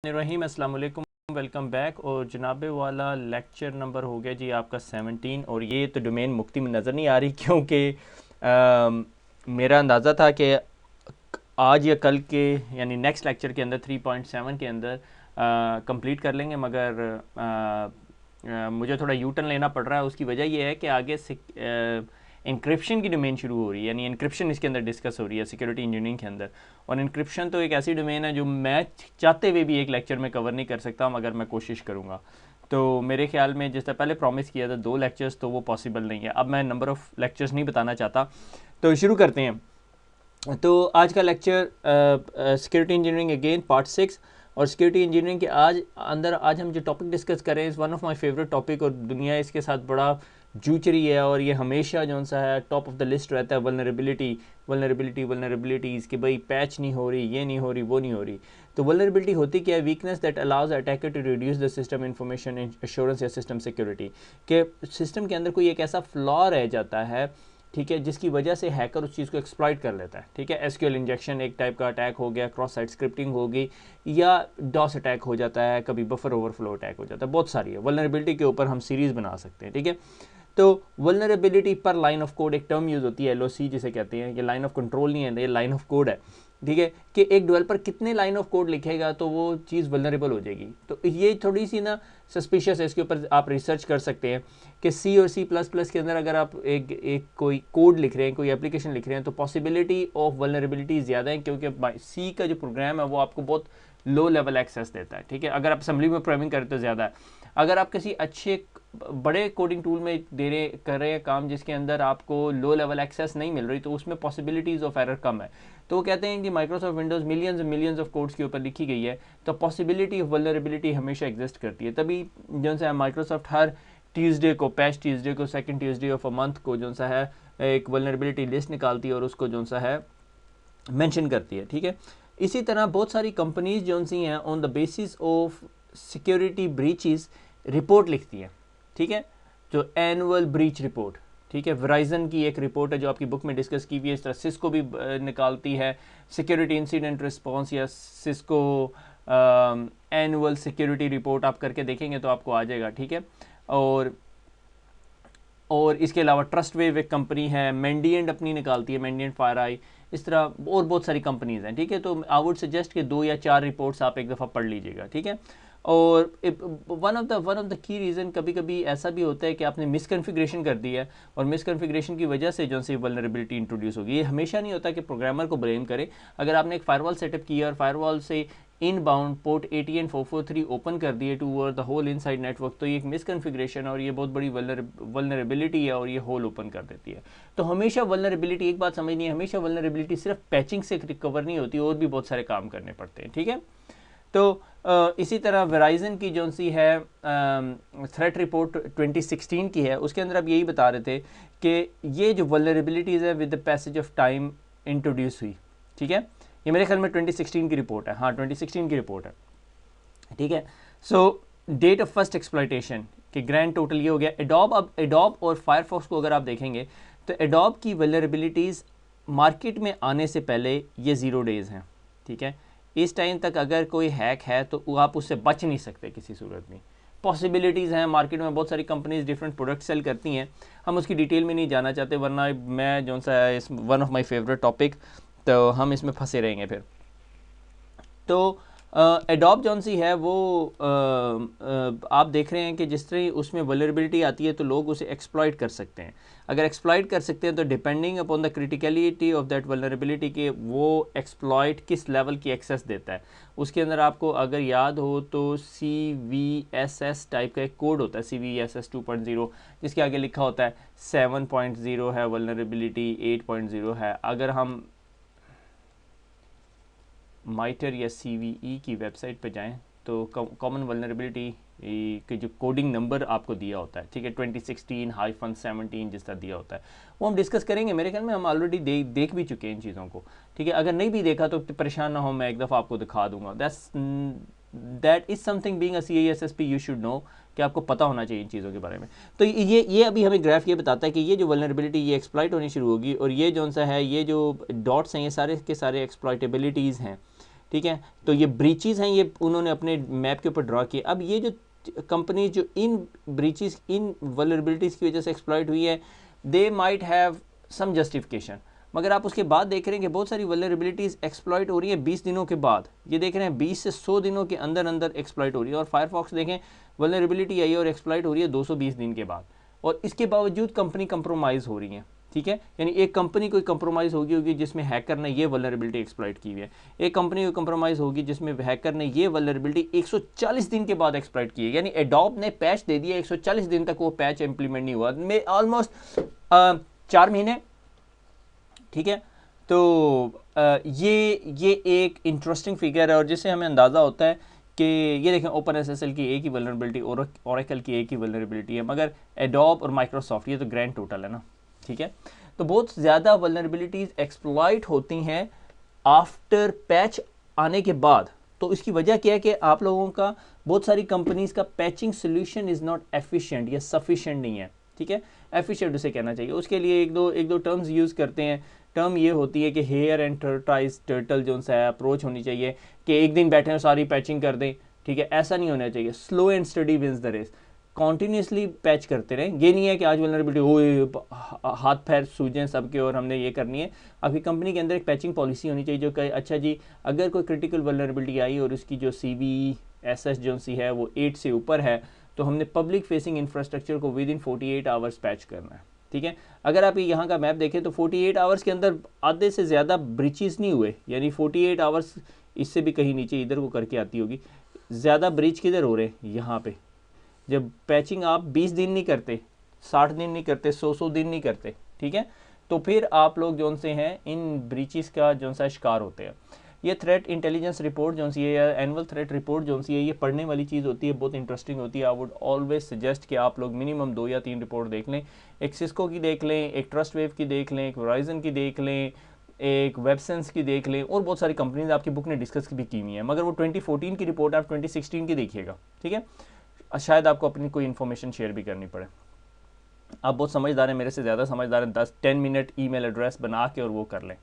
रहीम अस्सलाम वालेकुम, welcome back. और जनाबे वाला लेक्चर नंबर हो गया जी आपका 17। और ये तो डोमेन मुक्ति में नज़र नहीं आ रही क्योंकि मेरा अंदाज़ा था कि आज या कल के यानी नेक्स्ट लेक्चर के अंदर 3.7 के अंदर कंप्लीट कर लेंगे, मगर मुझे थोड़ा यू टर्न लेना पड़ रहा है। उसकी वजह यह है कि आगे से इंक्रिप्शन की डोमेन शुरू हो रही है, यानी इंक्रिप्शन इसके अंदर डिस्कस हो रही है सिक्योरिटी इंजीनियरिंग के अंदर। और इंक्रिप्शन तो एक ऐसी डोमेन है जो मैं चाहते हुए भी एक लेक्चर में कवर नहीं कर सकता, मगर मैं कोशिश करूँगा। तो मेरे ख्याल में जिस तरह पहले प्रॉमिस किया था 2 लेक्चर्स, तो वो पॉसिबल नहीं है। अब मैं नंबर ऑफ़ लेक्चर्स नहीं बताना चाहता, तो शुरू करते हैं। तो आज का lecture security engineering again part 6। और सिक्योरिटी इंजीनियरिंग के आज हम जो टॉपिक डिस्कस करें is one of my favourite topic, और दुनिया इसके साथ बड़ा जूझ रही है। और ये हमेशा जो सा है टॉप ऑफ द लिस्ट रहता है, वल्नरेबिलिटीज़ कि भाई पैच नहीं हो रही, ये नहीं हो रही, वो नहीं हो रही। तो वल्नरेबिलिटी होती क्या है? Weakness that allows attacker to reduce the system information assurance या सिस्टम सिक्योरिटी, के सिस्टम के अंदर कोई एक ऐसा फ्लॉ रह जाता है, ठीक है, जिसकी वजह से हैकर उस चीज़ को एक्सप्लॉइट कर लेता है। ठीक है, एसक्यूएल इंजेक्शन एक टाइप का अटैक हो गया, क्रॉस साइट स्क्रिप्टिंग होगी, या डॉस अटैक हो जाता है, कभी बफर ओवरफ्लो अटैक हो जाता है, बहुत सारी है। वल्नरेबिलिटी के ऊपर हम सीरीज़ बना सकते हैं। ठीक है, तो वल्नरेबिलिटी पर लाइन ऑफ कोड एक टर्म यूज़ होती है, एलओसी जिसे कहते हैं। ये लाइन ऑफ कंट्रोल नहीं है, ये लाइन ऑफ कोड है। ठीक है, कि एक डेवलपर कितने लाइन ऑफ कोड लिखेगा तो वो चीज़ वल्नरेबल हो जाएगी। तो ये थोड़ी सी ना सस्पिशियस है, इसके ऊपर आप रिसर्च कर सकते हैं कि सी और C++ के अंदर अगर आप एक कोई कोड लिख रहे हैं, कोई एप्लीकेशन लिख रहे हैं, तो पॉसिबिलिटी ऑफ वल्नरेबिलिटी ज़्यादा है, क्योंकि सी का जो प्रोग्राम है वो आपको बहुत लो लेवल एक्सेस देता है। ठीक है, अगर आप असेंबली में प्रोग्रामिंग करें तो ज़्यादा है। अगर आप किसी अच्छे बड़े कोडिंग टूल में कर रहे हैं काम जिसके अंदर आपको लो लेवल एक्सेस नहीं मिल रही, तो उसमें पॉसिबिलिटीज़ ऑफ एरर कम है। तो वो कहते हैं कि Microsoft Windows millions of codes के ऊपर लिखी गई है, तो पॉसिबिलिटी ऑफ वल्नरेबिलिटी हमेशा एग्जिस्ट करती है। तभी जो सा माइक्रोसॉफ्ट हर ट्यूसडे को, पैच ट्यूसडे को, second Tuesday of a month को जो सा है एक वल्नरेबिलिटी लिस्ट निकालती है और उसको जो सा है मेंशन करती है। ठीक है, इसी तरह बहुत सारी कंपनीज जो सी हैं on the basis of security breaches report लिखती हैं। ठीक है, जो एनुअल ब्रीच रिपोर्ट, ठीक है, वेराइजन की एक रिपोर्ट है जो आपकी बुक में डिस्कस की हुई है। इस तरह सिस्को भी निकालती है सिक्योरिटी इंसिडेंट रिस्पॉन्स या सिस्को एनुअल सिक्योरिटी रिपोर्ट। आप करके देखेंगे तो आपको आ जाएगा। ठीक है, और इसके अलावा ट्रस्ट वेव एक कंपनी है, मेंडिएंट अपनी निकालती है, मेंडिएंट फायर आई, इस तरह और बहुत सारी कंपनीज हैं। ठीक है, तो आई वुड सजेस्ट कि 2 या 4 रिपोर्ट्स आप एक दफ़ा पढ़ लीजिएगा। ठीक है, और one of the key reason कभी कभी ऐसा भी होता है कि आपने मिसकन्फिग्रेशन कर दी है, और मिसकन्फिग्रेशन की वजह से जो सी वल्नरेबिलिटी इंट्रोड्यूस होगी। ये हमेशा नहीं होता कि प्रोग्रामर को ब्लेम करे। अगर आपने एक फायरवॉल सेटअप किया और फायरवॉल से इनबाउंड पोर्ट 80N443 ओपन कर दिए toward the whole inside network, तो ये एक मिसकन्फिग्रेशन और ये बहुत बड़ी वल्नरेबिलिटी है और ये होल ओपन कर देती है। तो हमेशा वल्नरेबिलिटी, एक बात समझनी है, हमेशा वल्नरेबिलिटी सिर्फ पैचिंग से रिकवर नहीं होती, और भी बहुत सारे काम करने पड़ते हैं। ठीक है, तो इसी तरह वेराइजन की जो सी है थ्रेट रिपोर्ट 2016 की है, उसके अंदर अब यही बता रहे थे कि ये जो वल्नरेबिलिटीज़ है with the passage of time introduce हुई। ठीक है, ये मेरे ख्याल में 2016 की रिपोर्ट है। हाँ, 2016 की रिपोर्ट है। ठीक है, सो डेट ऑफ फर्स्ट एक्सप्लॉयटेशन कि ग्रैंड टोटल ये हो गया। एडोब, अब एडोब और फायरफॉक्स को अगर आप देखेंगे तो एडोब की वल्नरेबिलिटीज़ मार्केट में आने से पहले ये 0 डेज़ हैं। ठीक है, इस टाइम तक अगर कोई हैक है तो आप उससे बच नहीं सकते किसी सूरत में। पॉसिबिलिटीज़ हैं, मार्केट में बहुत सारी कंपनीज डिफरेंट प्रोडक्ट सेल करती हैं, हम उसकी डिटेल में नहीं जाना चाहते, वरना मैं जो सा है इस one of my favourite topic, तो हम इसमें फंसे रहेंगे फिर। तो एडोब जौन सी है वो आप देख रहे हैं कि जिस तरह उसमें वल्नरेबिलिटी आती है तो लोग उसे एक्सप्लॉइट कर सकते हैं। अगर एक्सप्लॉइट कर सकते हैं तो depending upon the criticality of that vulnerability के वो एक्सप्लॉइट किस लेवल की एक्सेस देता है। उसके अंदर आपको अगर याद हो तो CVSS टाइप का एक कोड होता है, CVSS 2.0, जिसके आगे लिखा होता है 7.0 है वल्नरेबिलिटी, 8.0 है। अगर हम माइटर या CVE की वेबसाइट पे जाएं तो कॉमन वल्नरेबिलिटी के जो कोडिंग नंबर आपको दिया होता है, ठीक है, 2016-17 जिस तरह दिया होता है, वो हम डिस्कस करेंगे। मेरे ख्याल में हम ऑलरेडी देख भी चुके हैं इन चीज़ों को। ठीक है, अगर नहीं भी देखा तो परेशान ना हो, मैं एक दफ़ा आपको दिखा दूंगा। That is something being a CISSP you should know, कि आपको पता होना चाहिए इन चीज़ों के बारे में। तो ये अभी हमें ग्राफ ये बताता है कि ये जो वल्नरेबिलिटी ये एक्सप्लॉइट होनी शुरू होगी, और ये जो सा है, ये जो डॉट्स हैं, ये सारे के सारे एक्सप्लॉइटेबिलिटीज़ हैं। ठीक है। तो ये ब्रीचेस हैं, ये उन्होंने अपने मैप के ऊपर ड्रा किए। अब ये जो कंपनी जो इन ब्रीचेस, इन वल्नरेबिलिटीज़ की वजह से एक्सप्लॉइट हुई है, they might have some justification, मगर आप उसके बाद देख रहे हैं कि बहुत सारी वल्नरेबिलिटीज़ एक्सप्लॉइट हो रही है 20 दिनों के बाद। ये देख रहे हैं 20 से 100 दिनों के अंदर अंदर एक्सप्लॉइट हो रही है। और फायरफॉक्स देखें, वल्नरेबिलिटी आई है और एक्सप्लॉइट हो रही है 220 दिन के बाद, और इसके बावजूद कंपनी कंप्रोमाइज़ हो रही है। ठीक है, यानी एक कंपनी कोई कंप्रोमाइज़ होगी जिसमें हैकर ने ये वल्नरेबिलिटी एक्सप्लॉइट की हुई है, एक कंपनी कोई कंप्रोमाइज़ होगी जिसमें हैकर ने ये वल्नरेबिलिटी 140 दिन के बाद एक्सप्लॉइट की है। यानी एडोब ने पैच दे दिया, 140 दिन तक वो पैच इंप्लीमेंट नहीं हुआ, में ऑलमोस्ट 4 महीने। ठीक है, तो ये एक इंटरेस्टिंग फिगर है, और जिससे हमें अंदाज़ा होता है कि ये देखें, ओपन एसएसएल की एक ही वल्नरेबिलिटी, ओरेकल की एक ही वल्नरेबिलिटी है, मगर एडोब और माइक्रोसॉफ्ट ये तो ग्रैंड टोटल है ना। ठीक है, तो बहुत ज़्यादा वल्नरेबिलिटीज़ एक्सप्लॉइट होती हैं आफ्टर पैच आने के बाद। तो इसकी वजह क्या है कि आप लोगों का, बहुत सारी कंपनीज़ का patching solution is not efficient या सफिशिएंट नहीं है। ठीक है, एफिशिएंट उसे कहना चाहिए। उसके लिए एक दो टर्म्स यूज़ करते हैं। टर्म ये होती है कि हेयर एंड टर्टाइज टर्टल जो सा अप्रोच होनी चाहिए कि एक दिन बैठे हैं सारी पैचिंग कर दें। ठीक है, ऐसा नहीं होना चाहिए। Slow and steady wins the race, continuously patch करते रहें। ये नहीं है कि आज वल्नरेबिलिटी हो हाथ पैर सूजें सबके और हमने ये करनी है। आपकी कंपनी के अंदर एक पैचिंग पॉलिसी होनी चाहिए जो कहे अच्छा जी, अगर कोई क्रिटिकल वल्नरेबिलिटी आई और उसकी जो CVSS जो सी है वो 8 से ऊपर है, तो हमने पब्लिक फेसिंग इंफ्रास्ट्रक्चर को विद इन 48 आवर्स पैच करना है। ठीक है, अगर आप यहाँ का मैप देखें तो 48 आवर्स के अंदर आधे से ज़्यादा ब्रीचेस नहीं हुए, यानी 48 आवर्स, इससे भी कहीं नीचे इधर वो करके आती होगी। ज़्यादा ब्रीच किधर हो रहे हैं, यहाँ पे। जब पैचिंग आप 20 दिन नहीं करते, 60 दिन नहीं करते, 100 दिन नहीं करते, ठीक है, तो फिर आप लोग जो से हैं इन ब्रीचेस का जो सा शिकार होते हैं। ये थ्रेट इंटेलिजेंस रिपोर्ट जो सी है, या एनुअल थ्रेट रिपोर्ट जो सी है, ये पढ़ने वाली चीज़ होती है, बहुत इंटरेस्टिंग होती है। आई वुड ऑलवेज सजेस्ट कि आप लोग मिनिमम 2 या 3 रिपोर्ट देख लें। एक सिस्को की देख लें, एक ट्रस्ट वेव की देख लें, एक वेराइजन की देख लें, एक वेबसेंस की देख लें, और बहुत सारी कंपनीज आपकी बुक ने डिस्कस भी की हुई है। मगर वो 2014 की रिपोर्ट आप 2016 की देखिएगा। ठीक है, शायद आपको अपनी कोई इन्फॉर्मेशन शेयर भी करनी पड़े। आप बहुत समझदार हैं, मेरे से ज़्यादा समझदार हैं, 10 मिनट ईमेल एड्रेस बना के और वो कर लें।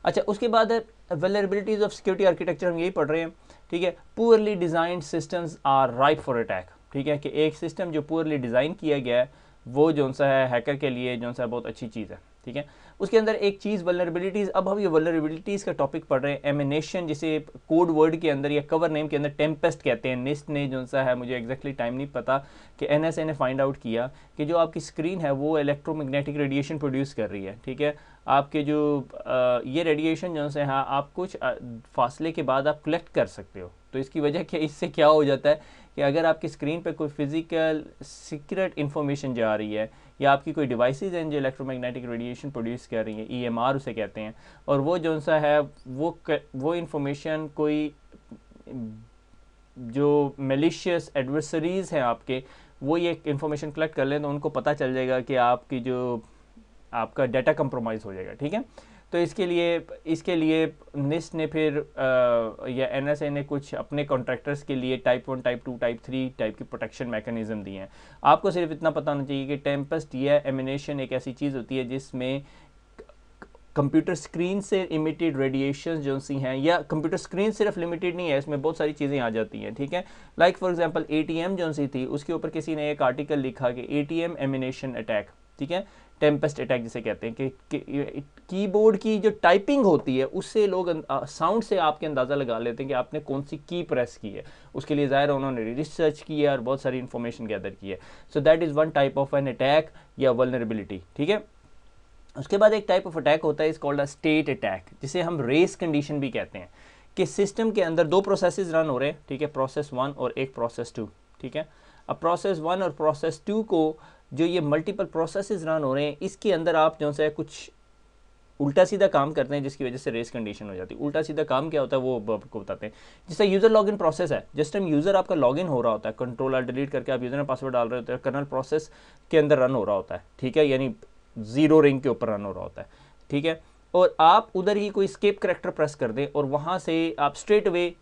अच्छा, उसके बाद है वल्नरेबिलिटीज़ ऑफ सिक्योरिटी आर्किटेक्चर, हम यही पढ़ रहे हैं। ठीक है, poorly designed systems are ripe for attack. ठीक है, कि एक सिस्टम जो पुअरली डिज़ाइन किया गया है वो जो सा है हैकर के लिए जो सा बहुत अच्छी चीज़ है। ठीक है, उसके अंदर एक चीज़ वल्नरेबिलिटीज़, अब हम ये वल्नरेबिलिटीज़ का टॉपिक पढ़ रहे हैं। एमिनेशन, जिसे कोड वर्ड के अंदर या कवर नेम के अंदर टेम्पेस्ट कहते हैं। निस्ट ने जो सा है, मुझे एग्जैक्टली टाइम नहीं पता, कि NSA ने फाइंड आउट किया कि जो आपकी स्क्रीन है वो इलेक्ट्रोमैग्नेटिक रेडिएशन प्रोड्यूस कर रही है। ठीक है, आपके जो ये रेडिएशन जो से है आप कुछ फासले के बाद आप कलेक्ट कर सकते हो। तो इसकी वजह क्या, इससे क्या हो जाता है कि अगर आपकी स्क्रीन पे कोई फिजिकल सीक्रेट इन्फॉर्मेशन जा रही है, या आपकी कोई डिवाइसेस हैं जो इलेक्ट्रोमैग्नेटिक रेडिएशन प्रोड्यूस कर रही हैं, EMR उसे कहते हैं, और वो जो सा है वो इन्फॉर्मेशन कोई जो मेलिशियस एडवर्सरीज हैं आपके, वो ये इन्फॉर्मेशन कलेक्ट कर लें, तो उनको पता चल जाएगा कि आपकी जो आपका डाटा कंप्रोमाइज़ हो जाएगा। ठीक है, तो इसके लिए निस्ट ने फिर या NSA ने कुछ अपने कॉन्ट्रैक्टर्स के लिए टाइप 1, टाइप 2, टाइप 3 टाइप की प्रोटेक्शन मैकेनिज्म दिए हैं। आपको सिर्फ इतना पता होना चाहिए कि टेम्पेस्ट या एमिनेशन एक ऐसी चीज़ होती है जिसमें कंप्यूटर स्क्रीन से इमिटेड रेडिएशन जो सी हैं, या कंप्यूटर स्क्रीन सिर्फ लिमिटेड नहीं है, इसमें बहुत सारी चीज़ें आ जाती हैं। ठीक है, लाइक फॉर एग्जांपल ATM जो सी थी, उसके ऊपर किसी ने एक आर्टिकल लिखा कि ATM एमिनेशन अटैक। ठीक है, टेम्पेस्ट अटैक जिसे कहते हैं, कि कीबोर्ड की जो टाइपिंग होती है उससे लोग साउंड से आपके अंदाज़ा लगा लेते हैं कि आपने कौन सी की प्रेस की है। उसके लिए ज़ाहिर उन्होंने रिसर्च की है और बहुत सारी इन्फॉर्मेशन गैदर की है। So that is one type of an attack या वल्नरेबिलिटी। ठीक है, उसके बाद एक टाइप ऑफ अटैक होता है, इस कॉल्ड अ स्टेट अटैक, जिसे हम रेस कंडीशन भी कहते हैं, कि सिस्टम के अंदर 2 प्रोसेसेस रन हो रहे हैं। ठीक है, प्रोसेस 1 और एक प्रोसेस 2। ठीक है, अब प्रोसेस 1 और प्रोसेस 2 को, जो ये मल्टीपल प्रोसेसेस रन हो रहे हैं, इसके अंदर आप जो है कुछ उल्टा सीधा काम करते हैं, जिसकी वजह से रेस कंडीशन हो जाती है। उल्टा सीधा काम क्या होता है वो आपको बताते हैं। जैसे यूज़र लॉगिन प्रोसेस है, जिस टाइम यूज़र आपका लॉगिन हो रहा होता है, कंट्रोल डिलीट करके आप यूज़र में पासवर्ड डाल रहे होते हैं, कर्नल प्रोसेस के अंदर रन हो रहा होता है। ठीक है, यानी 0 रिंग के ऊपर रन हो रहा होता है। ठीक है, और आप उधर ही कोई स्केप करैक्टर प्रेस कर दें और वहाँ से आप स्ट्रेट अवे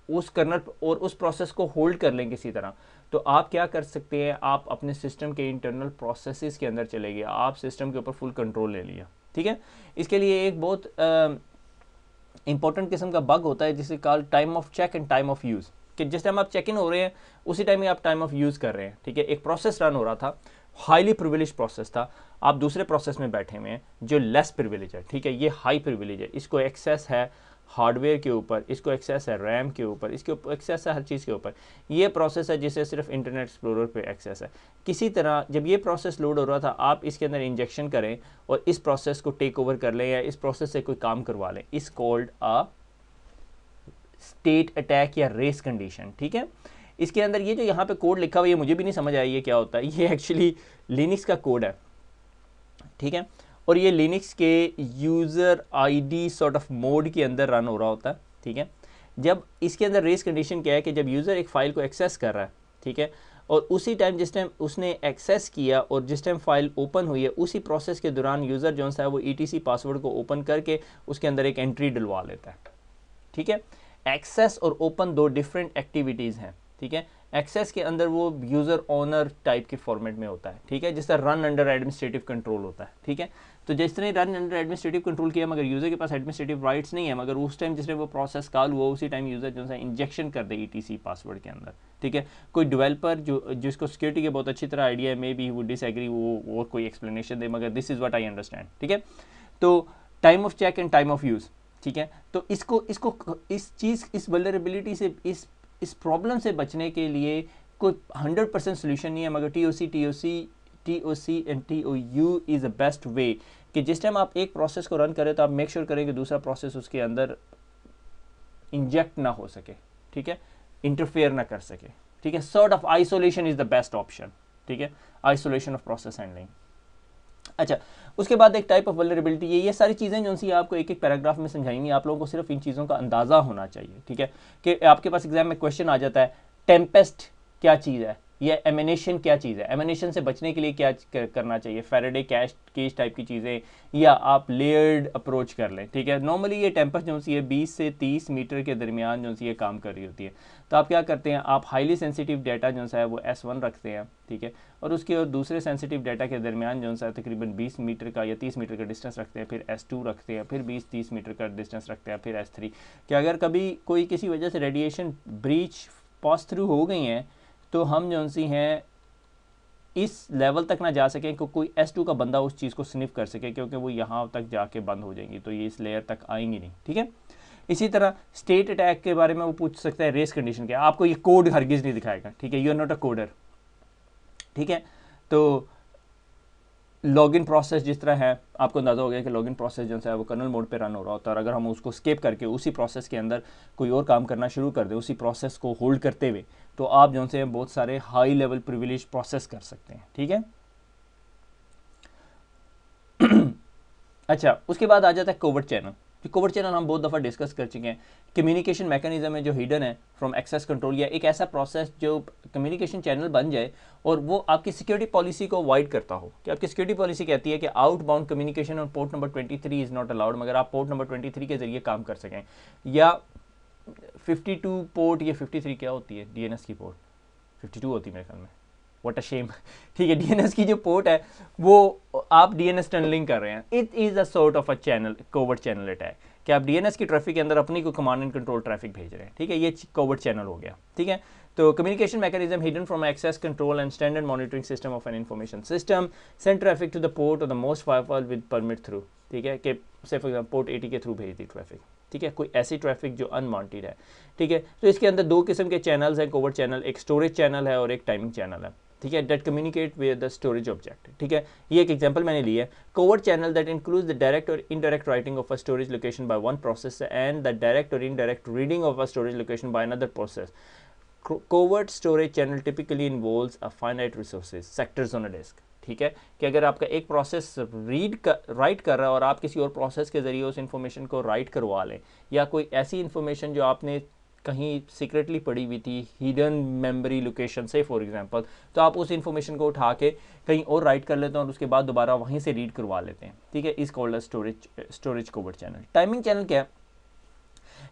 उस कर्नल और उस प्रोसेस को होल्ड कर लें किसी तरह, तो आप क्या कर सकते हैं, आप अपने सिस्टम के इंटरनल प्रोसेसेस के अंदर चले गए, आप सिस्टम के ऊपर फुल कंट्रोल ले लिया। ठीक है, इसके लिए एक बहुत इंपॉर्टेंट किस्म का बग होता है जिसे call time of check and time of use, कि जिस टाइम आप चेक इन हो रहे हैं उसी टाइम में आप टाइम ऑफ यूज़ कर रहे हैं, ठीक है। एक प्रोसेस रन हो रहा था, हाईली प्रिविलेज प्रोसेस था, आप दूसरे प्रोसेस में बैठे हुए हैं जो लेस प्रिविलेज है, ठीक है। ये हाई प्रिविलेज है, इसको एक्सेस है हार्डवेयर के ऊपर, इसको एक्सेस है रैम के ऊपर, इसके ऊपर एक्सेस है हर चीज़ के ऊपर। ये प्रोसेस है जिसे सिर्फ इंटरनेट एक्सप्लोरर पे एक्सेस है। किसी तरह जब ये प्रोसेस लोड हो रहा था, आप इसके अंदर इंजेक्शन करें और इस प्रोसेस को टेक ओवर कर लें या इस प्रोसेस से कोई काम करवा लें, इस कॉल्ड अ स्टेट अटैक या रेस कंडीशन, ठीक है। इसके अंदर ये जो यहाँ पे कोड लिखा हुआ है, ये मुझे भी नहीं समझ आई ये क्या होता है। ये एक्चुअली लिनक्स का कोड है, ठीक है, और ये लिनक्स के user ID sort of mode के अंदर रन हो रहा होता है, ठीक है। जब इसके अंदर रेस कंडीशन क्या है कि जब यूज़र एक फ़ाइल को एक्सेस कर रहा है, ठीक है, और उसी टाइम जिस टाइम उसने एक्सेस किया और जिस टाइम फाइल ओपन हुई है, उसी प्रोसेस के दौरान यूज़र जो है वो ETC पासवर्ड को ओपन करके उसके अंदर एक एंट्री डलवा लेता है, ठीक है। एक्सेस और ओपन दो डिफरेंट एक्टिविटीज़ हैं, ठीक है। एक्सेस के अंदर वो यूज़र ओनर टाइप के फॉर्मेट में होता है, ठीक है, जिस तरह रन अंडर एडमिनिस्ट्रेटिव कंट्रोल होता है, ठीक है। तो जिस तरह रन अंडर एडमिनिस्ट्रेटिव कंट्रोल किया, मगर यूज़र के पास एडमिनिस्ट्रेटिव राइट्स नहीं है, मगर उस टाइम जिसने वो प्रोसेस कॉल हुआ उसी टाइम यूज़र जो है इंजेक्शन कर दे ETC पासवर्ड के अंदर, ठीक है। कोई डेवलपर जिसको सिक्योरिटी के बहुत अच्छी तरह आइडिया है, मे बी वो डिसएग्री, वो और कोई एक्सप्लेनेशन दे, मगर this is what I understand, ठीक है। तो time of check and time of use, ठीक है। तो इस वल्नरेबिलिटी से, इस प्रॉब्लम से बचने के लिए कोई 100% सोल्यूशन नहीं है, मगर TOC and TOU is the best way कि जिस टाइम आप एक प्रोसेस को रन करें तो आप मेक श्योर करें कि दूसरा प्रोसेस उसके अंदर इंजेक्ट ना हो सके, ठीक है, इंटरफेयर ना कर सके, ठीक है। Sort of isolation is the best option, ठीक है, आइसोलेशन ऑफ प्रोसेस हैंडलिंग। अच्छा, उसके बाद एक टाइप ऑफ वल्नरेबिलिटी, ये सारी चीज़ें जो सी आपको एक एक पैराग्राफ में समझाएंगी, आप लोगों को सिर्फ इन चीज़ों का अंदाज़ा होना चाहिए, ठीक है, कि आपके पास एग्जाम में क्वेश्चन आ जाता है टेम्पेस्ट क्या चीज़ है, या एमिनेशन क्या चीज़ है, एमिनेशन से बचने के लिए क्या करना चाहिए, फैराडे केज टाइप की चीज़ें, या आप लेयर्ड अप्रोच कर लें, ठीक है। नॉर्मली ये टेम्पेस्ट जो सी है 20 से 30 मीटर के दरमियान जो सी ये काम कर रही होती है। तो आप क्या करते हैं, आप हाईली सेंसिटिव डाटा जो है वो S1 रखते हैं, ठीक है, और उसके और दूसरे सेंसिटिव डाटा के दरमियान जो है तकरीबन 20 मीटर का या 30 मीटर का डिस्टेंस रखते हैं, फिर S2 रखते हैं, फिर 20-30 मीटर का डिस्टेंस रखते हैं, फिर S3। कि अगर कभी कोई किसी वजह से रेडिएशन ब्रीच पास थ्रू हो गई हैं तो हम जो सी हैं इस लेवल तक ना जा सकें कि कोई S2 का बंदा उस चीज़ को स्निफ कर सके, क्योंकि वो यहाँ तक जाके बंद हो जाएंगी, तो ये इस लेयर तक आएंगी नहीं, ठीक है। इसी तरह स्टेट अटैक के बारे में वो पूछ सकता है, रेस कंडीशन क्या, आपको ये कोड हरगिज़ नहीं दिखाएगा, ठीक है, you are not a coder, ठीक है। तो लॉगिन प्रोसेस जिस तरह है, आपको अंदाज़ा हो गया कि लॉगिन प्रोसेस जो है वो कर्नल मोड पे रन हो रहा होता है, और अगर हम उसको स्केप करके उसी प्रोसेस के अंदर कोई और काम करना शुरू कर दें उसी प्रोसेस को होल्ड करते हुए, तो आप जो से बहुत सारे हाई लेवल प्रिविलेज प्रोसेस कर सकते हैं, ठीक है। अच्छा, उसके बाद आ जाता है कोवर्ट चैनल। कोवर्ट चैनल हम बहुत दफ़ा डिस्कस कर चुके हैं। कम्युनिकेशन मैकेनिज्म है जो हिडन है फ्रॉम एक्सेस कंट्रोल, या एक ऐसा प्रोसेस जो कम्युनिकेशन चैनल बन जाए और वो आपकी सिक्योरिटी पॉलिसी को अवॉइड करता हो, कि आपकी सिक्योरिटी पॉलिसी कहती है कि outbound communication on port number 23 is not allowed, मगर आप पोर्ट नंबर 23 के जरिए काम कर सकें, या 52 पोर्ट, या 53 क्या होती है DNS की पोर्ट, 52 होती है मेरे ख्याल में, व्हाट अ शेम, ठीक है। DNS की जो पोर्ट है वो आप DNS टनलिंग कर रहे हैं, it is a sort of a channel, covert channel attack, कि आप DNS की ट्रैफिक के अंदर अपनी को कमांड एंड कंट्रोल ट्रैफिक भेज रहे हैं, ठीक है, ये कोवर्ट चैनल हो गया, ठीक है। तो communication mechanism hidden from access control and standard monitoring system of an information system send traffic to the port और the most firewall with permit through, ठीक है, कि से फॉर एग्जाम्पल पोर्ट 80 के थ्रू भेज दी ट्रैफिक, ठीक है, कोई ऐसी ट्रैफिक जो अनवांटेड है, ठीक है। तो इसके अंदर दो किस्म के चैनल्स हैं कोवर्ट चैनल, एक स्टोरेज चैनल है और एक टाइमिंग चैनल है, ठीक है, that communicate with the storage object, ठीक है। ये एक एग्जांपल मैंने लिया है, covert channel that includes the direct और indirect writing of a storage location by one process and the direct और indirect reading of a storage location by another process. Covert storage channel typically involves a finite resources sectors on a disc, ठीक है, कि अगर आपका एक process right कर रहा है और आप किसी और प्रोसेस के जरिए उस इंफॉर्मेशन को राइट करवा लें, या कोई ऐसी इंफॉर्मेशन जो आपने कहीं सीक्रेटली पड़ी हुई थी, हिडन मेमोरी लोकेशन से फॉर एग्जांपल, तो आप उस इंफॉर्मेशन को उठा के कहीं और राइट कर लेते हैं और उसके बाद दोबारा वहीं से रीड करवा लेते हैं, ठीक है, इस called storage covert channel. Timing channel क्या है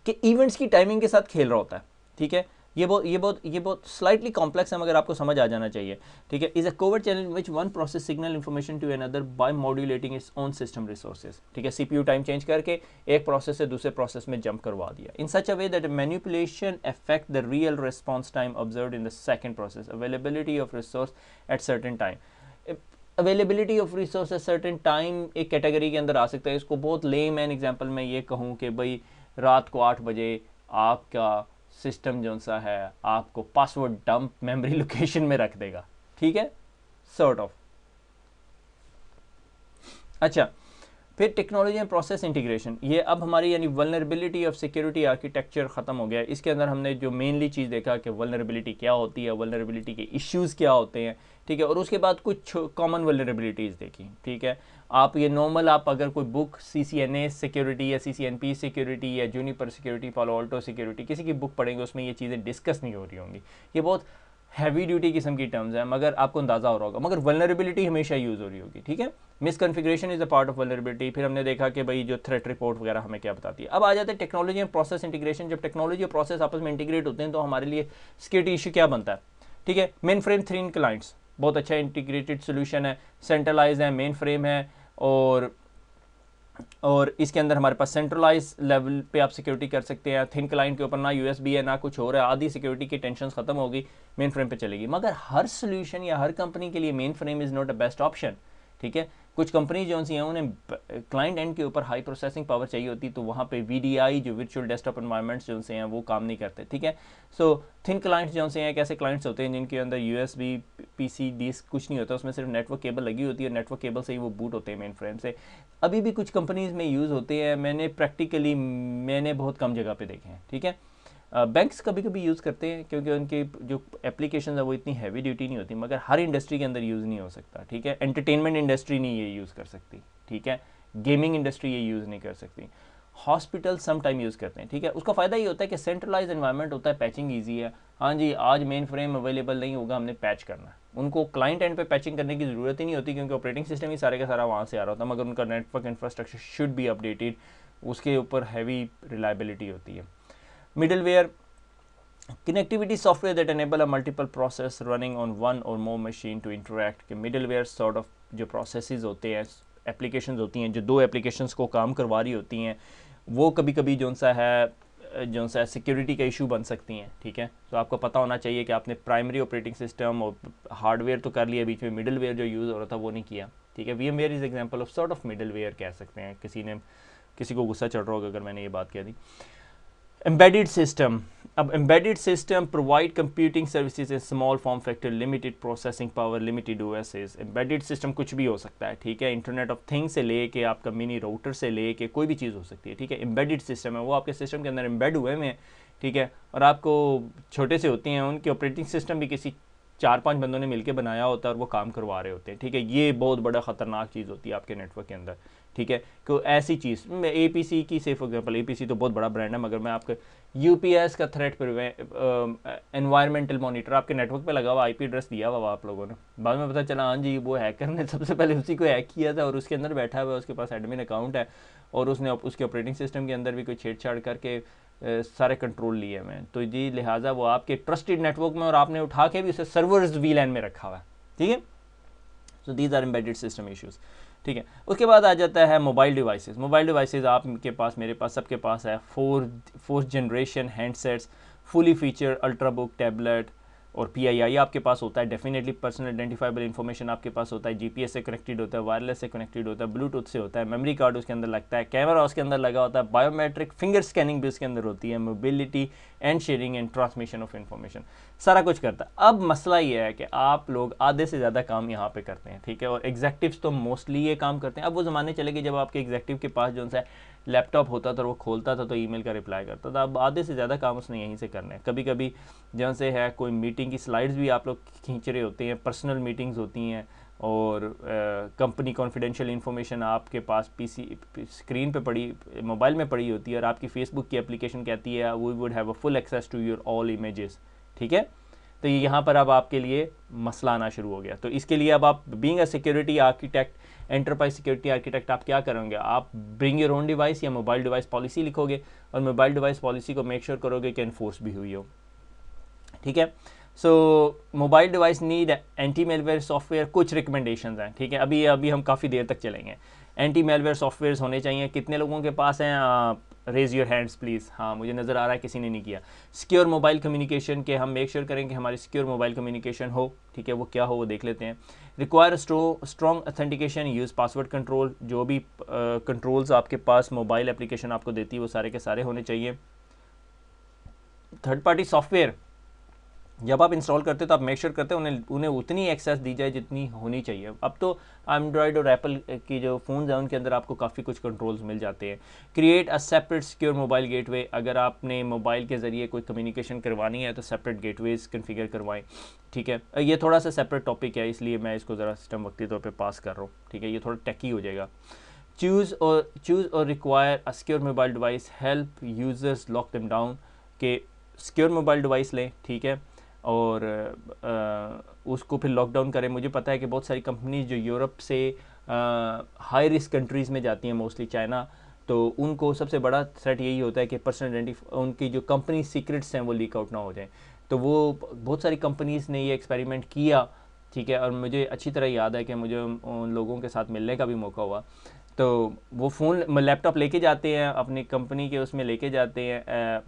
कि इवेंट्स की टाइमिंग के साथ खेल रहा होता है, ठीक है। ये बहुत स्लाइटली कॉम्प्लेक्स है, मगर आपको समझ आ जाना चाहिए, ठीक है। Is a covert channel which one process signal information to another by modulating its own system resources, ठीक है। सीपीयू टाइम चेंज करके एक प्रोसेस से दूसरे प्रोसेस में जंप करवा दिया, in such a way that manipulation affect the real response time observed in the second process, availability of resource at certain time. Availability of resource at certain time एक category के अंदर आ सकता है। इसको बहुत लेमैन एग्जांपल में ये कहूँ कि भाई रात को 8 बजे आपका सिस्टम जो सा है आपको पासवर्ड डंप मेमोरी लोकेशन में रख देगा, ठीक है, सॉर्ट ऑफ। अच्छा, फिर टेक्नोलॉजी एंड प्रोसेस इंटीग्रेशन, ये अब हमारी यानी वल्नरेबिलिटी ऑफ सिक्योरिटी आर्किटेक्चर ख़त्म हो गया है। इसके अंदर हमने जो मेनली चीज़ देखा कि वल्नरेबिलिटी क्या होती है, वल्नरेबिलिटी के इश्यूज़ क्या होते हैं, ठीक है, और उसके बाद कुछ कॉमन वल्नरेबिलिटीज़ देखी, ठीक है। आप ये नॉर्मल आप अगर कोई बुक CCNA सिक्योरिटी या CCNP सिक्योरिटी या जूनिपर सिक्योरिटी, पालो अल्टो सिक्योरिटी, किसी की बुक पढ़ेंगे उसमें ये चीज़ें डिस्कस नहीं हो रही होंगी। ये बहुत हैवी ड्यूटी किस्म की टर्म्स है, मगर आपको अंदाजा हो रहा होगा, मगर वल्नरेबिलिटी हमेशा यूज़ हो रही होगी, ठीक है। Misconfiguration is a part of vulnerability. फिर हमने देखा कि भाई जो थ्रेट रिपोर्ट वगैरह हमें क्या बताती है। अब आ जाते हैं टेक्नोलॉजी एंड प्रोसेस इंटीग्रेशन। जब टेक्नोलॉजी और प्रोसेस आपस में इंटीग्रेट होते हैं तो हमारे लिए सिक्योरिटी इशू क्या बनता है, ठीक है। मेन फ्रेम 3 क्लाइंट्स बहुत अच्छा इंटीग्रेटेड सोल्यूशन है, सेंट्रलाइज है, मेन फ्रेम है, और इसके अंदर हमारे पास सेंट्रलाइज लेवल पे आप सिक्योरिटी कर सकते हैं। थिन क्लाइंट के ऊपर ना USB है ना कुछ और है, आधी सिक्योरिटी की टेंशन ख़त्म होगी, मेन फ्रेम पे चलेगी। मगर हर सोल्यूशन या हर कंपनी के लिए main frame is not a best option, ठीक है। कुछ कंपनी जो सी हैं उन्हें क्लाइंट एंड के ऊपर हाई प्रोसेसिंग पावर चाहिए होती, तो वहाँ पे VDI जो वर्चुअल डेस्कटॉप एनवायरनमेंट्स जो से हैं वो काम नहीं करते, ठीक है। सो थिन क्लाइंट्स जो से हैं कैसे क्लाइंट्स होते हैं जिनके अंदर USB PC डिस्क कुछ नहीं होता, उसमें सिर्फ नेटवर्क केबल लगी होती है, नेटवर्क केबल से ही वो बूट होते हैं मेन फ्रेम से। अभी भी कुछ कंपनीज़ में यूज़ होते हैं, मैंने बहुत कम जगह पे देखे हैं, ठीक है। बैंक्स कभी कभी यूज़ करते हैं क्योंकि उनकी जो एप्लीकेशन है वो इतनी हैवी ड्यूटी नहीं होती, मगर हर इंडस्ट्री के अंदर यूज़ नहीं हो सकता, ठीक है। एंटरटेनमेंट इंडस्ट्री नहीं ये यूज़ कर सकती, ठीक है। गेमिंग इंडस्ट्री ये यूज़ नहीं कर सकती। हॉस्पिटल सम टाइम यूज़ करते हैं, ठीक है। उसका फ़ायदा ये होता है कि सेंट्रलाइज एनवायरनमेंट होता है, पैचिंग ईजी है। हाँ जी, आज मेन फ्रेम अवेलेबल नहीं होगा, हमने पैच करना है, उनको क्लाइंट एंड पे पैचिंग करने की ज़रूरत ही नहीं होती क्योंकि ऑपरेटिंग सिस्टम ही सारे का सारा वहाँ से आ रहा होता है, मगर उनका network infrastructure should be updated, उसके ऊपर हैवी रिलायबिलिटी होती है। Middleware connectivity software that enable a multiple process running on one or more machine to interact, कि middleware sort of जो processes होते हैं, applications होती हैं जो दो applications को काम करवा रही होती हैं, वो कभी कभी जो सा सिक्योरिटी का इशू बन सकती हैं, ठीक है। तो आपको पता होना चाहिए कि आपने प्राइमरी ऑपरेटिंग सिस्टम और हार्डवेयर तो कर लिया, बीच में मिडलवेयर जो यूज़ हो रहा था वो नहीं किया, ठीक है। VMware is example of sort of middleware कह सकते हैं। किसी को गुस्सा चढ़ रहा होगा अगर मैंने ये बात कह दी। एम्बेडेड सिस्टम, अब embedded system provide computing services in small form factor, limited processing power, limited OSs। Embedded system कुछ भी हो सकता है, ठीक है। इंटरनेट ऑफ थिंग्स से लेके आपका मिनी राउटर से लेके कोई भी चीज़ हो सकती है, ठीक है। एम्बेडेड सिस्टम है, वो आपके सिस्टम के अंदर एम्बेड हुए हैं, ठीक है, और आपको छोटे से होती हैं। उनके ऑपरेटिंग सिस्टम भी किसी 4-5 बंदों ने मिलकर बनाया होता है और वो काम करवा रहे होते हैं, ठीक है। ये बहुत बड़ा ख़तरनाक चीज़ होती है आपके नेटवर्क के अंदर, ठीक है। कोई ऐसी चीज़ APC की से फॉर एग्जांपल, APC तो बहुत बड़ा ब्रांड है, मगर मैं आपके UPS का थ्रेट एनवायरमेंटल मॉनिटर आपके नेटवर्क पे लगा हुआ, IP एड्रेस दिया हुआ आप लोगों ने, बाद में पता चला हाँ जी वो हैकर ने सबसे पहले उसी को हैक किया था और उसके अंदर बैठा हुआ है, उसके पास एडमिन अकाउंट है और उसने उसके ऑपरेटिंग सिस्टम के अंदर भी कोई छेड़छाड़ करके सारे कंट्रोल लिए हुए हैं। तो जी लिहाजा वो आपके ट्रस्टेड नेटवर्क में और आपने उठा के भी उसे सर्वर्स VLAN में रखा हुआ है, ठीक है। So these are embedded system issues, ठीक है। उसके बाद आ जाता है मोबाइल डिवाइसेस। मोबाइल डिवाइसेस आपके पास, मेरे पास, सबके पास है। Fourth generation handsets, fully feature ultra book tablet और PII आपके पास होता है। डेफिनेटली पर्सनल आइडेंटिफाइबल इन्फॉर्मेशन आपके पास होता है। GPS से कनेक्टेड होता है, वायरलेस से कनेक्टेड होता है, ब्लूटूथ से होता है, मेमोरी कार्ड उसके अंदर लगता है, कैमरा उसके अंदर लगा होता है, बायोमेट्रिक फिंगर स्कैनिंग भी उसके अंदर होती है, mobility and sharing and transmission of information, सारा कुछ करता है। अब मसला ये है कि आप लोग आधे से ज़्यादा काम यहाँ पे करते हैं, ठीक है, और एग्जेक्टिव्स तो मोस्टली ये काम करते हैं। अब वो ज़माने चले गए जब आपके एग्जेक्टिव के पास जो सा लैपटॉप होता था और वो खोलता था तो ईमेल का रिप्लाई करता था। अब आधे से ज़्यादा काम उसने यहीं से करने हैं। कभी कभी जहाँ से है कोई मीटिंग की स्लाइड्स भी आप लोग खींच रहे होते हैं, पर्सनल मीटिंग्स होती हैं और कंपनी कॉन्फिडेंशियल इन्फॉर्मेशन आपके पास PC स्क्रीन पे पड़ी, मोबाइल में पड़ी होती है और आपकी फेसबुक की एप्लीकेशन कहती है we would have a full access to your all images, ठीक है। तो यहाँ पर अब आपके लिए मसला आना शुरू हो गया। तो इसके लिए अब आप being a security architect, enterprise security architect, आप क्या करोगे? आप ब्रिंग योर ओन डिवाइस या मोबाइल डिवाइस पॉलिसी लिखोगे और मोबाइल डिवाइस पॉलिसी को मेक श्योर करोगे कि इन्फोर्स भी हुई हो। ठीक है। So mobile device need anti malware software, कुछ रिकमेंडेशंस हैं, ठीक है। अभी अभी हम काफ़ी देर तक चलेंगे। एंटी मेलवेयर सॉफ्टवेयर होने चाहिए। कितने लोगों के पास हैं? Raise your hands please. हाँ, मुझे नज़र आ रहा है किसी ने नहीं किया। सिक्योर मोबाइल कम्युनिकेशन के हम मेक श्योर करें कि हमारी सिक्योर मोबाइल कम्युनिकेशन हो, ठीक है। वो क्या हो वो देख लेते हैं। Require strong authentication, use password control, जो भी कंट्रोल्स आपके पास मोबाइल एप्लीकेशन आपको देती है वो सारे के सारे होने चाहिए। थर्ड पार्टी सॉफ्टवेयर जब आप इंस्टॉल करते हो तो आप मेक श्योर करते हैं उन्हें उतनी एक्सेस दी जाए जितनी होनी चाहिए। अब तो एंड्रॉयड और एप्पल की जो फ़ोन्स हैं उनके अंदर आपको काफ़ी कुछ कंट्रोल्स मिल जाते हैं। Create a separate secure mobile gateway, अगर आपने मोबाइल के ज़रिए कोई कम्युनिकेशन करवानी है तो सेपरेट गेटवेज कन्फिगर करवाएं, ठीक है। ये थोड़ा सा सेपरेट टॉपिक है, इसलिए मैं इसको ज़रा सिस्टम वक्ती तौर पर पास कर रहा हूँ, ठीक है। ये थोड़ा टेकी हो जाएगा। चूज़ और require a secure mobile device, help users lock them down, के सिक्योर मोबाइल डिवाइस लें, ठीक है, और उसको फिर लॉकडाउन करें। मुझे पता है कि बहुत सारी कंपनीज जो यूरोप से हाई रिस्क कंट्रीज़ में जाती हैं, मोस्टली चाइना, तो उनको सबसे बड़ा थ्रेट यही होता है कि पर्सनल उनकी जो कंपनी सीक्रेट्स हैं वो लीक आउट ना हो जाए। तो वो बहुत सारी कंपनीज़ ने ये एक्सपेरिमेंट किया, ठीक है। और मुझे अच्छी तरह याद है कि मुझे उन लोगों के साथ मिलने का भी मौका हुआ। तो वो फ़ोन लैपटॉप लेके जाते हैं अपनी कंपनी के, उसमें लेके जाते हैं,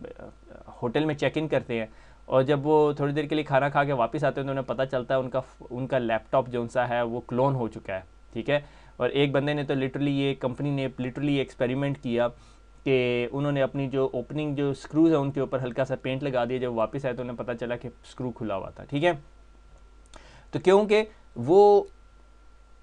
होटल में चेक इन करते हैं, और जब वो थोड़ी देर के लिए खाना खा के वापस आते हैं तो उन्हें पता चलता है उनका लैपटॉप जो सा है वो क्लोन हो चुका है, ठीक है। और एक बंदे ने तो लिटरली, ये कंपनी ने लिटरली एक्सपेरिमेंट किया कि उन्होंने अपनी जो ओपनिंग जो स्क्रूज है उनके ऊपर हल्का सा पेंट लगा दिया। जब वापस आए तो उन्हें पता चला कि स्क्रू खुला हुआ था, ठीक है। तो क्योंकि वो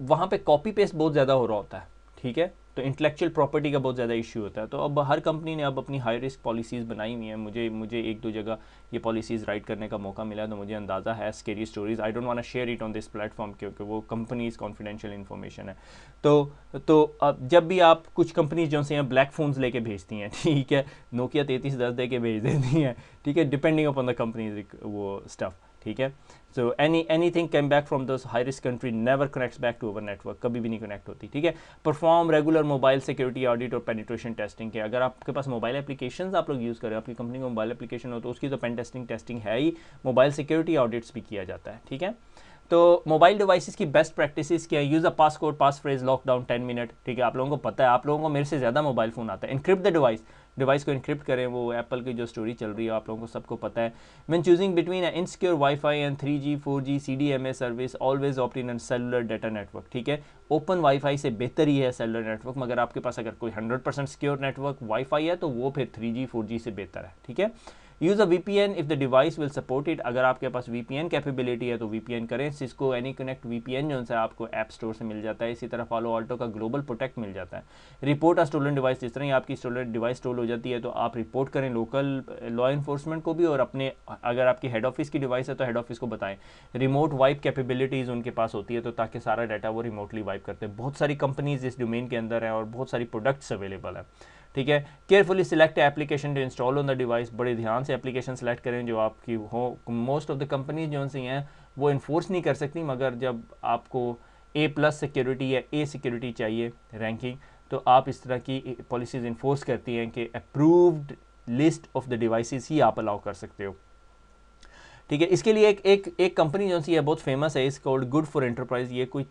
वहाँ पे कॉपी पेस्ट बहुत ज़्यादा हो रहा होता है, ठीक है। तो इंटेलेक्चुअल प्रॉपर्टी का बहुत ज़्यादा इशू होता है। तो अब हर कंपनी ने अब अपनी हाई रिस्क पॉलिसीज़ बनाई हुई हैं। मुझे एक दो जगह ये पॉलिसीज़ राइट करने का मौका मिला, तो मुझे अंदाज़ा है। Scary stories I don't want to share it on this platform, क्योंकि वो कंपनीज कॉन्फिडेंशियल इन्फॉर्मेशन है। तो अब जब भी आप कुछ कंपनीज जो से ब्लैक फ़ोन्स लेके भेजती हैं, ठीक है, नोकिया 3310 दे के भेज देती हैं, ठीक है, डिपेंडिंग अपॉन द कंपनीज वो स्टफ़, ठीक है। So anything came back from those high risk country never connects back to our network, कभी भी नहीं कनेक्ट होती, ठीक है। Perform regular mobile security audit और पेनिट्रेशन टेस्टिंग के, अगर आपके पास मोबाइल एप्लीकेशंस आप लोग यूज़ करें, आपकी कंपनी का मोबाइल एप्लीकेशन हो, तो उसकी तो पेन टेस्टिंग है ही, मोबाइल सिक्योरिटी ऑडिट्स भी किया जाता है, ठीक है। तो मोबाइल डिवाइसेस की बेस्ट प्रैक्टिसेस क्या है? यूज़ अ पास कोड पास फ्रेज लॉकडाउन 10 मिनट, ठीक है। आप लोगों को पता है, आप लोगों को मेरे से ज़्यादा मोबाइल फ़ोन आता है। इनक्रिप्ट द डिवाइस को इनक्रिप्ट करें, वो एप्पल की जो स्टोरी चल रही है आप लोगों को सबको पता है। When choosing between insecure wifi and 3G 4G CDMA service always opt in cellular data network, ठीक है। ओपन वाईफाई से बेहतर ही है सेलुलर नेटवर्क, मगर आपके पास अगर कोई 100% सिक्योर नेटवर्क वाईफाई है तो वो फिर 3G 4G से बेहतर है, ठीक है। Use a VPN if the device will support it, अगर आपके पास VPN कैपेबिलिटी है तो VPN करें। सिस्को एनी कनेक्ट VPN जो है आपको ऐप स्टोर से मिल जाता है। इसी तरह फॉलो ऑल्टो का ग्लोबल प्रोटेक्ट मिल जाता है। रिपोर्ट अ स्टोलन डिवाइस, जिस तरह ही आपकी स्टोलन डिवाइस स्टोल हो जाती है तो आप रिपोर्ट करें लोकल लॉ इन्फोर्समेंट को भी, और अपने अगर आपकी हेड ऑफिस की डिवाइस है तो हेड ऑफिस को बताएं। रिमोट वाइप कैपेबिलिटीज़ उनके पास होती है, तो ताकि सारा डाटा वो रिमोटली वाइप करते हैं। बहुत सारी कंपनीज इस डोमेन के अंदर हैं और बहुत सारी प्रोडक्ट्स अवेलेबल हैं, ठीक है। Carefully select application to install on the device, बड़े ध्यान से एप्लीकेशन सेलेक्ट करें जो आपकी हो। मोस्ट ऑफ द कंपनीज जो सी हैं वो इन्फोर्स नहीं कर सकती, मगर जब आपको A+ सिक्योरिटी या A सिक्योरिटी चाहिए रैंकिंग, तो आप इस तरह की पॉलिसीज़ इन्फोर्स करती हैं कि approved list of the devices ही आप अलाउ कर सकते हो, ठीक है। इसके लिए एक कंपनी जो सी है बहुत फेमस है, इस कॉल्ड गुड फॉर एंटरप्राइज। ये कोई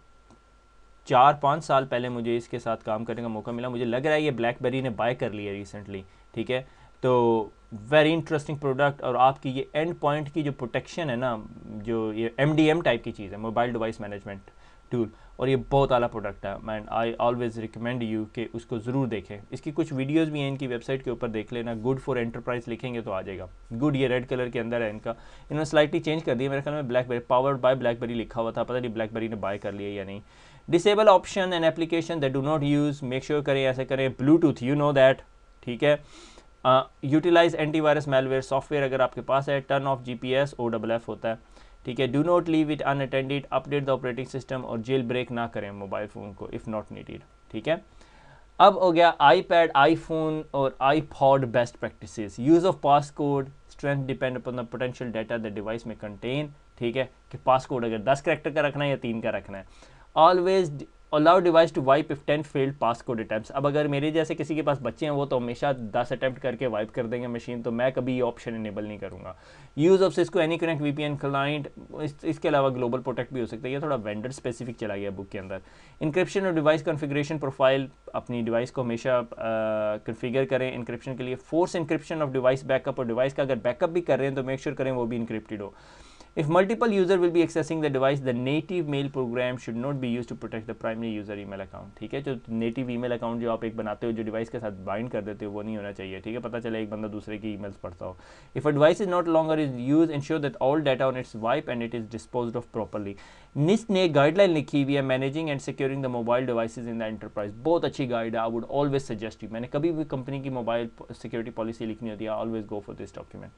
4-5 साल पहले मुझे इसके साथ काम करने का मौका मिला। मुझे लग रहा है ये ब्लैकबेरी ने बाय कर लिया रिसेंटली, ठीक है। तो वेरी इंटरेस्टिंग प्रोडक्ट, और आपकी ये एंड पॉइंट की जो प्रोटेक्शन है ना, जो ये MDM टाइप की चीज़ है, मोबाइल डिवाइस मैनेजमेंट टूल, और ये बहुत आला प्रोडक्ट है। मैं आई ऑलवेज रिकमेंड यू कि उसको ज़रूर देखें। इसकी कुछ वीडियोस भी हैं इनकी वेबसाइट के ऊपर, देख लेना। गुड फॉर एंटरप्राइज लिखेंगे तो आ जाएगा। गुड ये रेड कलर के अंदर है इनका, इन्होंने स्लाइटली चेंज कर दिया। मेरे ख्याल में ब्लैकबेरी पावर्ड बाय ब्लैकबेरी लिखा हुआ था, पता नहीं ब्लैकबेरी ने बाय कर लिया या नहीं। Disable option and application that do not use, make sure करें ऐसे करें। ब्लूटूथ, यू नो दैट, ठीक है। यूटिलाइज एंटीवायरस मेलवेयर सॉफ्टवेयर अगर आपके पास है। टर्न ऑफ GPS OFF होता है, ठीक है। Do not leave it unattended, update the operating system, और जेल ब्रेक ना करें मोबाइल फ़ोन को इफ़ नॉट नीडेड, ठीक है। अब हो गया iPad, iPhone और iPod best practices. Use of pass code, strength depend upon the potential data the device में कंटेन, ठीक है, कि पास कोड अगर 10 कैरेक्टर का रखना है या 3 का रखना है। Allow device to wipe if 10 failed pass code attempts. अब अगर मेरे जैसे किसी के पास बच्चे हैं वो तो हमेशा 10 अटैम्प्ट करके वाइप कर देंगे मशीन, तो मैं कभी ये ऑप्शन इनेबल नहीं करूँगा। Use of Cisco any connect VPN client, इसके अलावा ग्लोबल प्रोटेक्ट भी हो सकता है, ये थोड़ा वेंडर स्पेसिफिक चला गया बुक के अंदर। इंक्रिप्शन और डिवाइस कॉन्फ़िगरेशन प्रोफाइल, अपनी डिवाइस को हमेशा कन्फिगर करें इंक्रिप्शन के लिए। Force encryption of device backup, और डिवाइस का अगर बैकअप भी कर रहे हैं तो मेक श्योर करें वो भी इंक्रिप्टेड हो। If multiple user will be accessing the device, the native mail program should not be used to protect the primary user email account। ठीक है, जो नेटिव ईमेल अकाउंट जो आप एक बनाते हो, जो डिवाइस के साथ बाइंड कर देते हो, वो नहीं होना चाहिए। ठीक है, पता चले एक बंदा दूसरे की ईमेल्स पढ़ता हो। If a device is not longer is used, ensure that all data on its wipe and it is disposed of properly। NIST ने गाइडलाइन लिखी हुई है managing and securing the mobile devices in the enterprise, बहुत अच्छी guide है। I would always suggest you, मैंने कभी भी कंपनी की मोबाइल सिक्योरिटी पॉलिसी लिखनी होती है, always go for this document.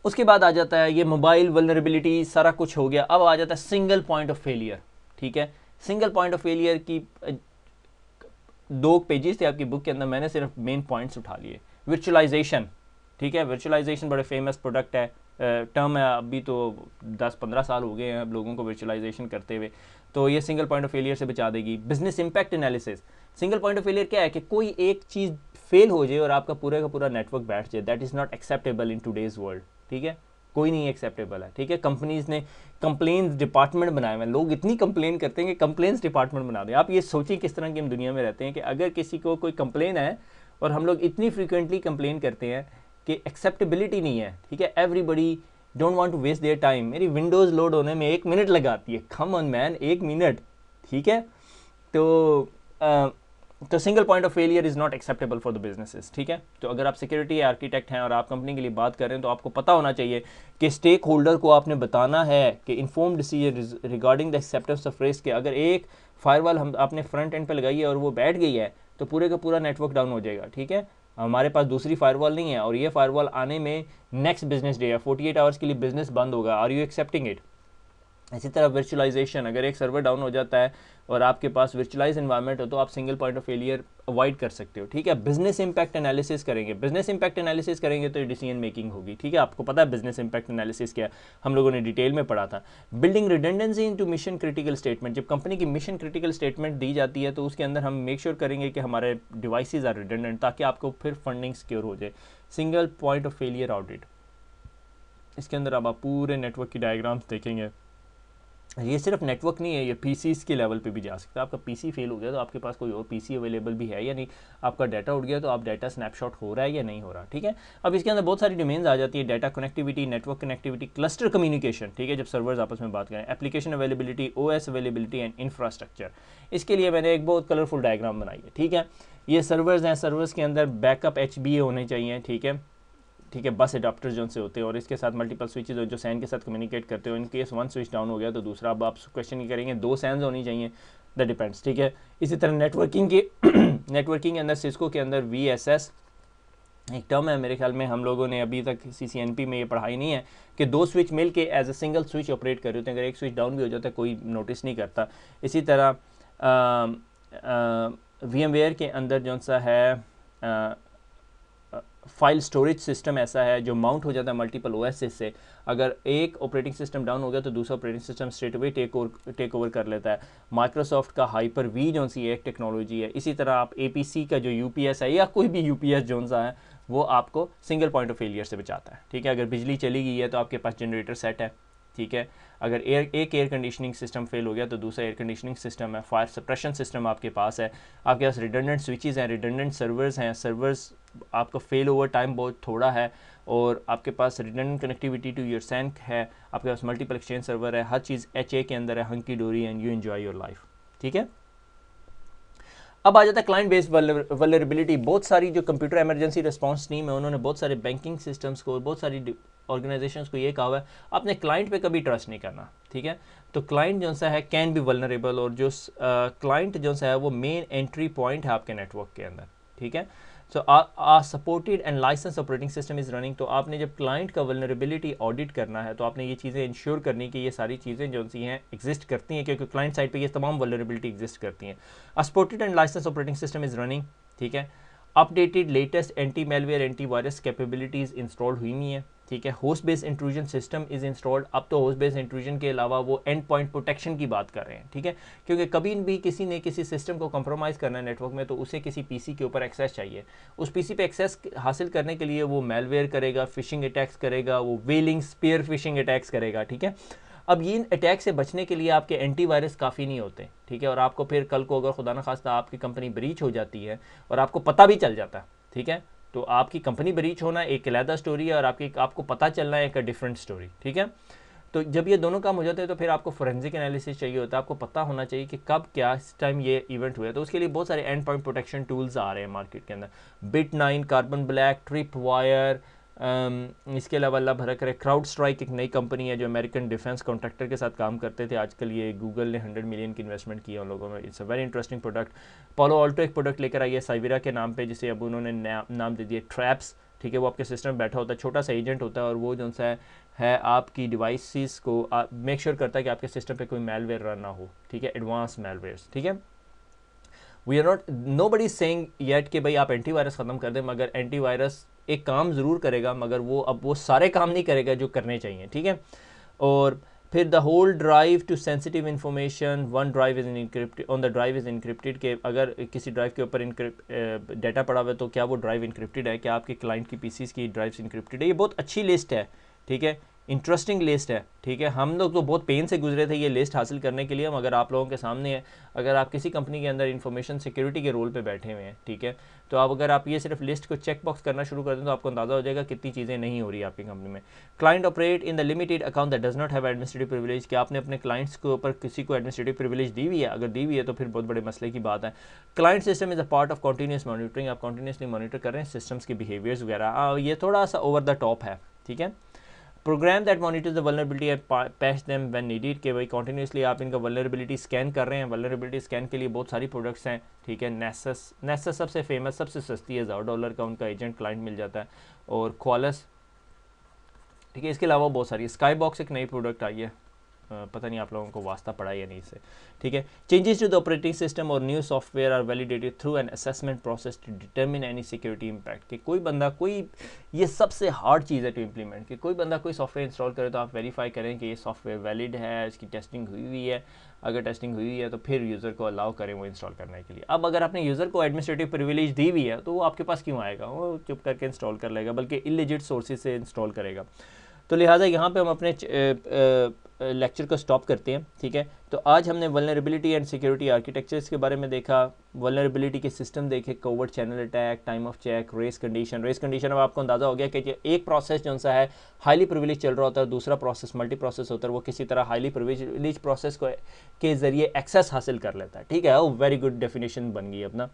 उसके बाद आ जाता है ये मोबाइल वल्नरेबिलिटी, सारा कुछ हो गया। अब आ जाता है सिंगल पॉइंट ऑफ फेलियर। ठीक है, सिंगल पॉइंट ऑफ फेलियर की 2 पेजेस थे आपकी बुक के अंदर, मैंने सिर्फ मेन पॉइंट्स उठा लिए। वर्चुअलाइजेशन, ठीक है, वर्चुअलाइजेशन बड़े फेमस प्रोडक्ट है, टर्म है, अभी तो 10-15 साल हो गए हैं अब लोगों को वर्चुअलाइजेशन करते हुए, तो ये सिंगल पॉइंट ऑफ फेलियर से बचा देगी। Business impact analysis, single point of failure क्या है कि कोई एक चीज़ फेल हो जाए और आपका पूरा का पूरा नेटवर्क बैठ जाए, that is not acceptable in today's world. ठीक है, कोई नहीं एक्सेप्टेबल है। ठीक है, कंपनीज ने कंप्लेंट्स डिपार्टमेंट बनाए हुए हैं, लोग इतनी कंप्लेन करते हैं कि कंप्लेंट्स डिपार्टमेंट बना दें। आप ये सोचिए किस तरह की हम दुनिया में रहते हैं कि अगर किसी को कोई कंप्लेन है और हम लोग इतनी फ्रीक्वेंटली कंप्लेन करते हैं कि एक्सेप्टेबिलिटी नहीं है। ठीक है, everybody don't want to waste their time. मेरी विंडोज़ लोड होने में 1 मिनट लगाती है, कम ऑन मैन, 1 मिनट। ठीक है, तो single point of failure is not acceptable for the businesses. ठीक है, तो अगर आप सिक्योरिटी आर्किटेक्ट हैं और आप कंपनी के लिए बात कर रहे हैं तो आपको पता होना चाहिए कि स्टेक होल्डर को आपने बताना है कि inform decision regarding the acceptance of risk के अगर एक फायरवॉल हम आपने फ्रंट एंड पे लगाई है और वो बैठ गई है तो पूरे का पूरा नेटवर्क डाउन हो जाएगा। ठीक है, हमारे पास दूसरी फायरवॉल नहीं है और ये फायरवॉल आने में नेक्स्ट बिजनेस डे है, 48 आवर्स के लिए बिजनेस बंद होगा। Are you accepting it? इसी तरह वर्चुअलाइजेशन, अगर एक सर्वर डाउन हो जाता है और आपके पास वर्चुअलाइज एनवायरनमेंट हो तो आप single point of failure avoid कर सकते हो। ठीक है, बिजनेस इंपैक्ट एनालिसिस करेंगे, बिजनेस इंपैक्ट एनालिसिस करेंगे तो डिसीजन मेकिंग होगी। ठीक है, आपको पता है बिजनेस इंपैक्ट एनालिसिस क्या है, हम लोगों ने डिटेल में पढ़ा था। Building redundancy into mission critical statement, जब कंपनी की मिशन क्रिटिकल स्टेटमेंट दी जाती है तो उसके अंदर हम मेक श्योर करेंगे कि हमारे डिवाइसेज आर रिडंडेंट ताकि आपको फिर फंडिंग सिक्योर हो जाए। Single point of failure audit, इसके अंदर अब आप पूरे नेटवर्क की डायग्राम्स देखेंगे। ये सिर्फ नेटवर्क नहीं है, ये पीसीस के लेवल पे भी जा सकता है। आपका पीसी फेल हो गया तो आपके पास कोई और पीसी अवेलेबल भी है या नहीं, आपका डाटा उड़ गया तो आप डाटा स्नैपशॉट हो रहा है या नहीं हो रहा। ठीक है, अब इसके अंदर बहुत सारी डोमेन्स आ जाती है, data connectivity, network connectivity, cluster communication. ठीक है, जब सर्वर्स आपस में बात करें, application availability, OS availability and infrastructure. इसके लिए मैंने एक बहुत कलरफुल डायग्राम बनाई है। ठीक है, ये सर्वर्स हैं, सर्वर्स के अंदर बैकअप HBA होने चाहिए। ठीक है, बस एडाप्टर्स जो से होते हैं और इसके साथ मल्टीपल स्विचेज जो सैन के साथ कम्युनिकेट करते हो। इन केस 1 स्विच डाउन हो गया तो दूसरा, अब आप क्वेश्चन ही करेंगे 2 सैन्स होनी चाहिए, दैट डिपेंड्स। ठीक है, इसी तरह नेटवर्किंग के अंदर सिस्को के अंदर VSS एक टर्म है, मेरे ख्याल में हम लोगों ने अभी तक CCNP में ये पढ़ाई नहीं है कि 2 स्विच मिल के as a single switch operate कर रहे होते हैं, अगर एक स्विच डाउन भी हो जाता है कोई नोटिस नहीं करता। इसी तरह VMware के अंदर जो सा है फाइल स्टोरेज सिस्टम ऐसा है जो माउंट हो जाता है मल्टीपल OS से। अगर एक ऑपरेटिंग सिस्टम डाउन हो गया तो दूसरा operating system straight away take over कर लेता है। माइक्रोसॉफ्ट का Hyper-V जो सी एक टेक्नोलॉजी है। इसी तरह आप APC का जो UPS है या कोई भी UPS जो सा है वो आपको सिंगल पॉइंट ऑफ फेलियर से बचाता है। ठीक है, अगर बिजली चली गई है तो आपके पास जनरेटर सेट है। ठीक है, अगर एक एयर कंडीशनिंग सिस्टम फेल हो गया तो दूसरा एयर कंडीशनिंग सिस्टम है, फायर सप्रेशन सिस्टम आपके पास है, आपके पास रिडंडेंट स्विचेस हैं, रिडंडेंट सर्वर्स हैं, सर्वर्स आपका फेल ओवर टाइम बहुत थोड़ा है, और आपके पास रिडंडेंट कनेक्टिविटी टू योर सैंक है, आपके पास मल्टीपल एक्सचेंज सर्वर है, हर चीज़ HA के अंदर है, हंकी डोरी, and you enjoy your life. ठीक है, अब आ जाता है क्लाइंट बेस्ड वल्नरेबिलिटी। बहुत सारी जो कंप्यूटर इमरजेंसी रिस्पांस टीम है उन्होंने बहुत सारे बैंकिंग सिस्टम्स को, बहुत सारी ऑर्गेनाइजेशंस को ये कहा हुआ है आपने क्लाइंट पे कभी ट्रस्ट नहीं करना। ठीक है, तो क्लाइंट जो सा है कैन बी वल्नरेबल, और जो क्लाइंट जो सा है वो मेन एंट्री पॉइंट है आपके नेटवर्क के अंदर। ठीक है, so supported and license operating system is running. तो आपने जब क्लाइंट का वल्नरेबिलिटी ऑडिट करना है तो आपने ये चीज़ें इंश्योर करनी कि ये सारी चीज़ें जो सी हैं एग्जिस्ट करती हैं, क्योंकि क्लाइंट साइड पे ये तमाम वल्नरेबिलिटी एग्जिस्ट करती हैं। Supported and license operating system is running. ठीक है, updated latest anti malware anti virus capabilities install हुई नहीं है। ठीक है। Host based intrusion system is installed, अब तो होस्ट बेस्ड इंट्रूजन के अलावा वो एंड पॉइंट प्रोटेक्शन की बात कर रहे हैं, ठीक है, क्योंकि कभी भी किसी ने किसी सिस्टम को कंप्रोमाइज़ करना है नेटवर्क में तो उसे किसी पीसी के ऊपर एक्सेस चाहिए। उस पीसी पे एक्सेस हासिल करने के लिए वो मेलवेयर करेगा, फिशिंग अटैक्स करेगा, वो वेलिंग स्पेयर फिशिंग अटैक्स करेगा, ठीक है। अब इन अटैक से बचने के लिए आपके एंटीवायरस काफ़ी नहीं होते, ठीक है, और आपको फिर कल को अगर खुदा न खास्ता आपकी कंपनी ब्रीच हो जाती है और आपको पता भी चल जाता है, ठीक है, तो आपकी कंपनी ब्रीच होना एक अलग स्टोरी है और आपको पता चलना एक डिफरेंट स्टोरी, ठीक है। तो जब ये दोनों काम हो जाते हैं तो फिर आपको फोरेंसिक एनालिसिस चाहिए होता है, आपको पता होना चाहिए कि कब क्या इस टाइम ये इवेंट हुआ है। तो उसके लिए बहुत सारे एंड पॉइंट प्रोटेक्शन टूल्स आ रहे हैं मार्केट के अंदर, Bit9, carbon black, trip wire, इसके अलावा अल्लाह भरा करे क्राउड स्ट्राइक एक नई कंपनी है जो अमेरिकन डिफेंस कॉन्ट्रैक्टर के साथ काम करते थे, आजकल ये गूगल ने 100 मिलियन की इन्वेस्टमेंट की है उन लोगों में। It's a very interesting product. पालो अल्टो एक प्रोडक्ट लेकर आई है साइवेरा के नाम पे, जिसे अब उन्होंने नाम दे दिया ट्रैप्स, ठीक है। वो आपके सिस्टम में बैठा होता है, छोटा सा एजेंट होता है और वो जो है आपकी डिवाइसेस को मेक श्योर करता है कि आपके सिस्टम पे कोई मेलवेयर रन ना हो, ठीक है, एडवांस मेलवेयर्स, ठीक है। We are not, nobody saying yet कि भाई आप एंटीवायरस ख़त्म कर दें, मगर एंटीवायरस एक काम ज़रूर करेगा, मगर वो सारे काम नहीं करेगा जो करने चाहिए, ठीक है। और फिर the whole drive to sensitive information, one drive is encrypted, on the drive is encrypted, के अगर किसी ड्राइव के ऊपर डाटा पड़ा हुआ है तो क्या वो ड्राइव इनक्रिप्टेड है, क्या आपके क्लाइंट की पीसीज की ड्राइव्स इनक्रिप्टेड है। ये बहुत अच्छी लिस्ट है, ठीक है, इंटरेस्टिंग लिस्ट है, ठीक है। हम लोग तो बहुत पेन से गुजरे थे ये लिस्ट हासिल करने के लिए, मगर आप लोगों के सामने है। अगर आप किसी कंपनी के अंदर इंफॉर्मेशन सिक्योरिटी के रोल पे बैठे हुए हैं, ठीक है, तो अगर आप ये सिर्फ लिस्ट को चेक बॉक्स करना शुरू कर दें तो आपको अंदाज़ा हो जाएगा कितनी चीज़ें नहीं हो रही आपकी कंपनी में। Client operate in the limited account that does not have administrative privilege, कि आपने अपने क्लाइंट्स के ऊपर किसी को एडमिनिस्ट्रेटिव प्रिविलेज दी हुई है, अगर दी हुई है तो फिर बहुत बड़े मसले की बात है। Client system is a part of continuous monitoring, आप कॉन्टीन्यूसली मॉनिटर कर रहे हैं सिस्टम्स के बिहेवियर्स वगैरह, ये थोड़ा सा ओवर द टॉप है, ठीक है। Program that monitors the vulnerability and patch them when needed, के भाई कॉन्टीन्यूसली आप इनका वल्नरेबिलिटी स्कैन कर रहे हैं। वल्नरेबिलिटी स्कैन के लिए बहुत सारी प्रोडक्ट्स हैं, ठीक है। नेसस सबसे फेमस, सबसे सस्ती है, $1000 का उनका एजेंट क्लाइंट मिल जाता है, और क्वालस, ठीक है। इसके अलावा बहुत सारी, स्काई बॉक्स एक नई प्रोडक्ट आई है, पता नहीं आप लोगों को वास्ता पड़ा या नहीं इससे, ठीक है। Changes to the operating system और new software are validated through an assessment process to determine any security impact, कि कोई बंदा ये सबसे हार्ड चीज़ है टू इम्प्लीमेंट, कि कोई बंदा कोई सॉफ्टवेयर इंस्टॉल करे तो आप वेरीफाई करें कि ये सॉफ्टवेयर वैलिड है, इसकी टेस्टिंग हुई हुई है। अगर टेस्टिंग हुई हुई है तो फिर यूज़र को अलाउ करें वो इंस्टॉल करने के लिए। अब अगर आपने यूज़र को एडमिनिस्ट्रेटिव प्रिविलेज दी हुई है तो वो आपके पास क्यों आएगा, वो चुप करके इंस्टॉल कर लेगा, बल्कि इलिजिट सोर्सेज से इंस्टॉल करेगा। तो लिहाजा यहाँ पे हम अपने लेक्चर को स्टॉप करते हैं, ठीक है। तो आज हमने वल्नरेबिलिटी एंड सिक्योरिटी आर्किटेक्चर्स के बारे में देखा, वल्नरेबिलिटी के सिस्टम देखे, covert channel attack, time of check, race condition. अब आपको अंदाज़ा हो गया कि एक प्रोसेस जो सा है हाईली प्रिविलेज चल रहा होता है, दूसरा प्रोसेस मल्टी प्रोसेस होता है, वो किसी तरह हाईली प्रिविलेज प्रोसेस को के ज़रिए एक्सेस हासिल कर लेता है, ठीक है। वो वेरी गुड डेफिनेशन बन गई अपना,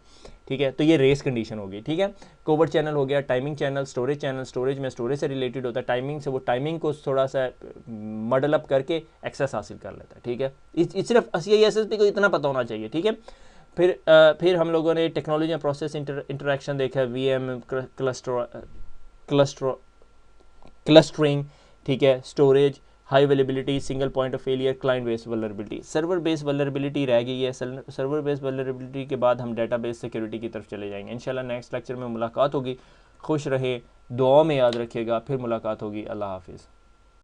ठीक है। तो ये रेस कंडीशन होगी, ठीक है। कोवर्ट चैनल हो गया, टाइमिंग चैनल, स्टोरेज में स्टोरेज से रिलेटेड होता है, टाइमिंग से वो टाइमिंग को थोड़ा सा मॉडल अप करके एक्सेस हासिल कर लेता है, ठीक है। सिर्फ SSP को इतना पता होना चाहिए, ठीक है। फिर हम लोगों ने टेक्नोलॉजी और प्रोसेस इंटरेक्शन देखा, VM क्लस्टरिंग, ठीक है, storage, high availability, single point of failure, client based vulnerability. Server based vulnerability रह गई है। सर्वर बेस्ड वल्नरेबिलिटी के बाद हम डेटा बेस सिक्योरिटी की तरफ चले जाएंगे इंशाल्लाह। नेक्स्ट लेक्चर में मुलाकात होगी। खुश रहे, दुआओं में याद रखिएगा, फिर मुलाकात होगी। अल्लाह हाफिज़।